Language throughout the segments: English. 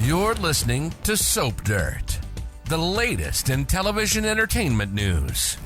You're listening to Soap Dirt, the latest in television entertainment news.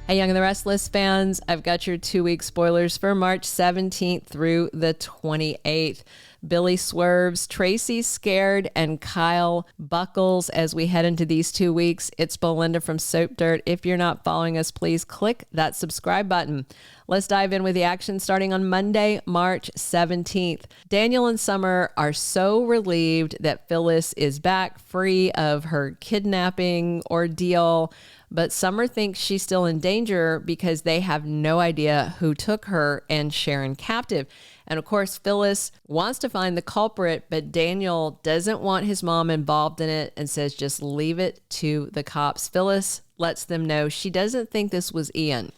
Hey, Young and the Restless fans, I've got your 2-week spoilers for March 17th through the 28th. Billy swerves, Traci's scared, and Kyle buckles as we head into these 2 weeks. It's Belinda from Soap Dirt. If you're not following us, please click that subscribe button. Let's dive in with the action starting on Monday, March 17th. Daniel and Summer are so relieved that Phyllis is back free of her kidnapping ordeal, but Summer thinks she's still in danger because they have no idea who took her and Sharon captive. And of course, Phyllis wants to find the culprit, but Daniel doesn't want his mom involved in it and says just leave it to the cops. Phyllis lets them know she doesn't think this was Ian.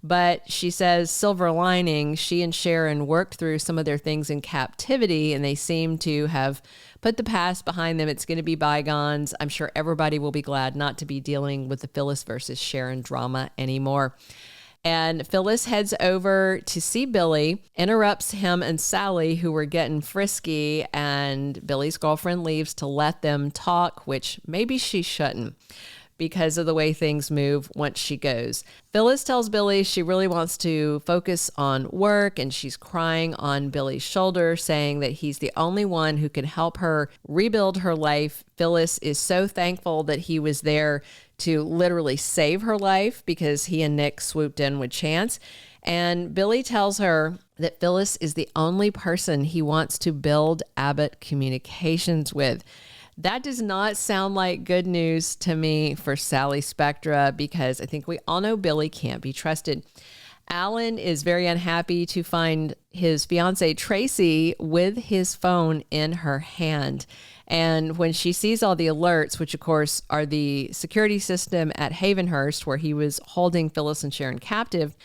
But she says, silver lining, she and Sharon worked through some of their things in captivity, and they seem to have put the past behind them. It's going to be bygones. I'm sure everybody will be glad not to be dealing with the Phyllis versus Sharon drama anymore. And Phyllis heads over to see Billy, interrupts him and Sally, who were getting frisky, and Billy's girlfriend leaves to let them talk, which maybe she shouldn't, because of the way things move once she goes. Phyllis tells Billy she really wants to focus on work, and she's crying on Billy's shoulder, saying that he's the only one who can help her rebuild her life. Phyllis is so thankful that he was there to literally save her life because he and Nick swooped in with Chance. And Billy tells her that Phyllis is the only person he wants to build Abbott communications with. That does not sound like good news to me for Sally Spectra, because I think we all know Billy can't be trusted. Alan is very unhappy to find his fiancée Traci with his phone in her hand. And when she sees all the alerts, which of course are the security system at Havenhurst where he was holding Phyllis and Sharon captive,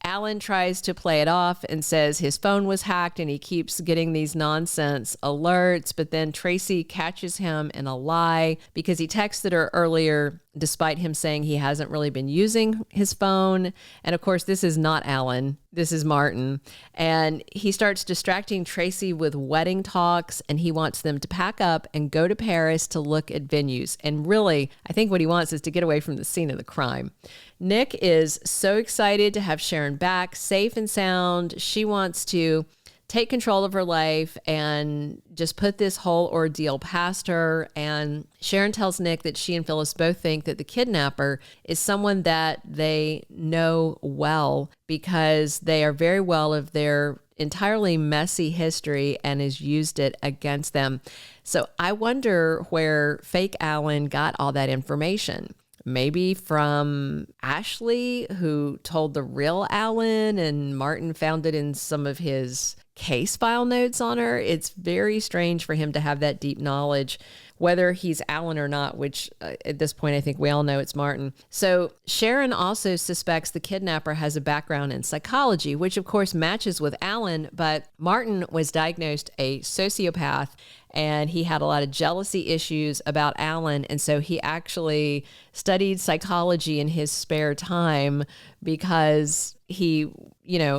Alan tries to play it off and says his phone was hacked and he keeps getting these nonsense alerts. But then Traci catches him in a lie because he texted her earlier, despite him saying he hasn't really been using his phone. And of course, this is not Alan. This is Martin. And he starts distracting Traci with wedding talks, and he wants them to pack up and go to Paris to look at venues. And really, I think what he wants is to get away from the scene of the crime. Nick is so excited to have Sharon back, safe and sound. She wants to take control of her life and just put this whole ordeal past her. And Sharon tells Nick that she and Phyllis both think that the kidnapper is someone that they know well because they are very well of their entirely messy history and has used it against them. So I wonder where fake Alan got all that information. Maybe from Ashley, who told the real Alan, and Martin found it in some of his case file notes on her. It's very strange for him to have that deep knowledge, whether he's Alan or not, which at this point, I think we all know it's Martin. So Sharon also suspects the kidnapper has a background in psychology, which of course matches with Alan, but Martin was diagnosed a sociopath and he had a lot of jealousy issues about Alan. And so he actually studied psychology in his spare time because he,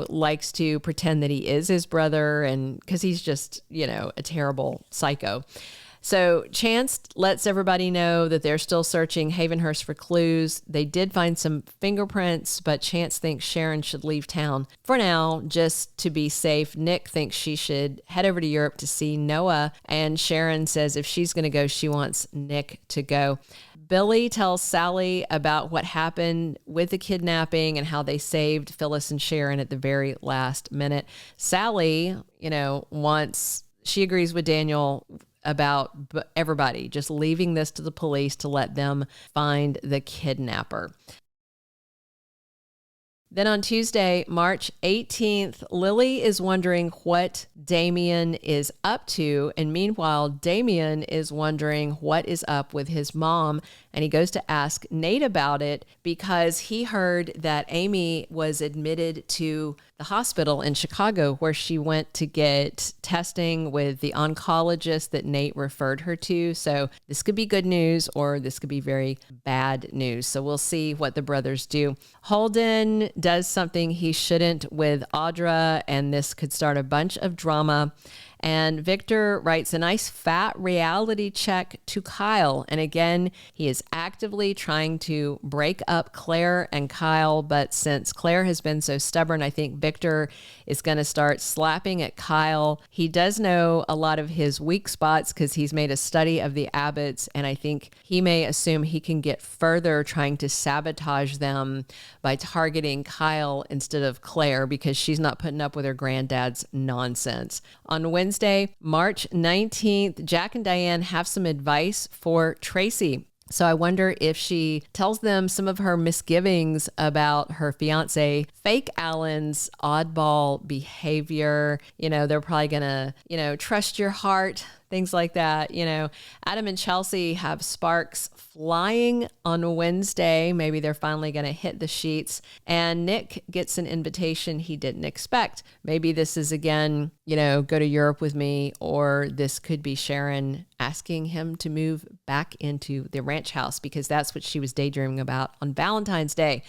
likes to pretend that he is his brother, and because he's just, a terrible psycho. So Chance lets everybody know that they're still searching Havenhurst for clues. They did find some fingerprints, but Chance thinks Sharon should leave town for now just to be safe. Nick thinks she should head over to Europe to see Noah, and Sharon says if she's going to go, she wants Nick to go. Billy tells Sally about what happened with the kidnapping and how they saved Phyllis and Sharon at the very last minute. Sally, she agrees with Daniel about everybody just leaving this to the police to let them find the kidnapper. Then on Tuesday, March 18th, Lily is wondering what Damian is up to. And meanwhile, Damian is wondering what is up with his mom. And he goes to ask Nate about it because he heard that Amy was admitted to the hospital in Chicago where she went to get testing with the oncologist that Nate referred her to. So this could be good news or this could be very bad news. So we'll see what the brothers do. Holden does something he shouldn't with Audra, and this could start a bunch of drama. And Victor writes a nice fat reality check to Kyle. And again, he is actively trying to break up Claire and Kyle. But since Claire has been so stubborn, I think Victor is going to start slapping at Kyle. He does know a lot of his weak spots because he's made a study of the Abbotts. And I think he may assume he can get further trying to sabotage them by targeting Kyle instead of Claire because she's not putting up with her granddad's nonsense. On Wednesday, March 19th, Jack and Diane have some advice for Traci. So I wonder if she tells them some of her misgivings about her fiancé, fake Alan's oddball behavior. They're probably going to, trust your heart, things like that. Adam and Chelsea have sparks flying on Wednesday. Maybe they're finally going to hit the sheets. And Nick gets an invitation he didn't expect. Maybe this is again, go to Europe with me, or this could be Sharon asking him to move back into the ranch house because that's what she was daydreaming about on Valentine's Day.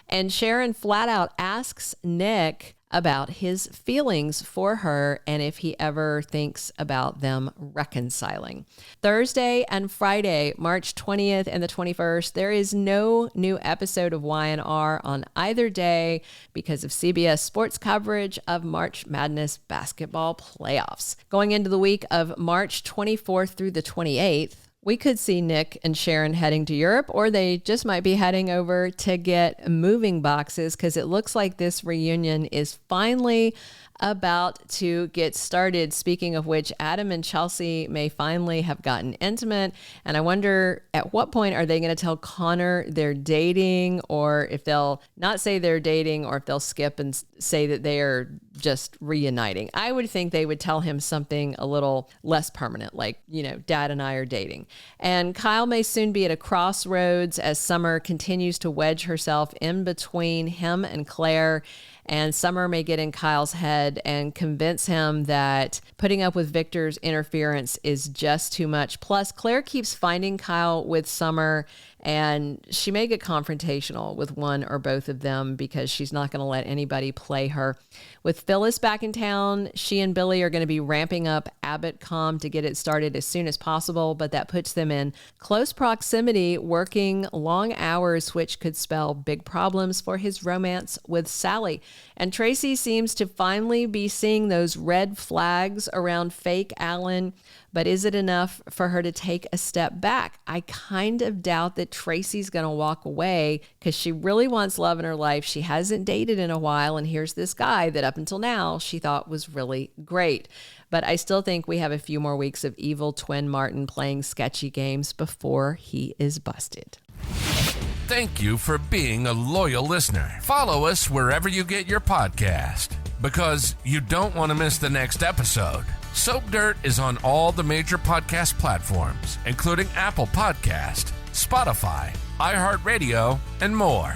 And Sharon flat out asks Nick about his feelings for her and if he ever thinks about them reconciling. Thursday and Friday, March 20th and the 21st, there is no new episode of Y&R on either day because of CBS Sports coverage of March Madness basketball playoffs. Going into the week of March 24th through the 28th, we could see Nick and Sharon heading to Europe, or they just might be heading over to get moving boxes because it looks like this reunion is finally about to get started. Speaking of which, Adam and Chelsea may finally have gotten intimate. And I wonder at what point are they going to tell Connor they're dating, or if they'll not say they're dating, or if they'll skip and say that they are just reuniting. I would think they would tell him something a little less permanent, like, Dad and I are dating. And Kyle may soon be at a crossroads as Summer continues to wedge herself in between him and Claire. And Summer may get in Kyle's head and convince him that putting up with Victor's interference is just too much. Plus, Claire keeps finding Kyle with Summer, and she may get confrontational with one or both of them because she's not going to let anybody play her. With Phyllis back in town, she and Billy are going to be ramping up Abbott.com to get it started as soon as possible, but that puts them in close proximity, working long hours, which could spell big problems for his romance with Sally. And Traci seems to finally be seeing those red flags around fake Alan, but is it enough for her to take a step back? I kind of doubt that Traci's going to walk away because she really wants love in her life. She hasn't dated in a while, and here's this guy that up until now she thought was really great. But I still think we have a few more weeks of evil twin Martin playing sketchy games before he is busted. Thank you for being a loyal listener. Follow us wherever you get your podcast, because you don't want to miss the next episode. Soap Dirt is on all the major podcast platforms, including Apple Podcast, Spotify, iHeartRadio, and more.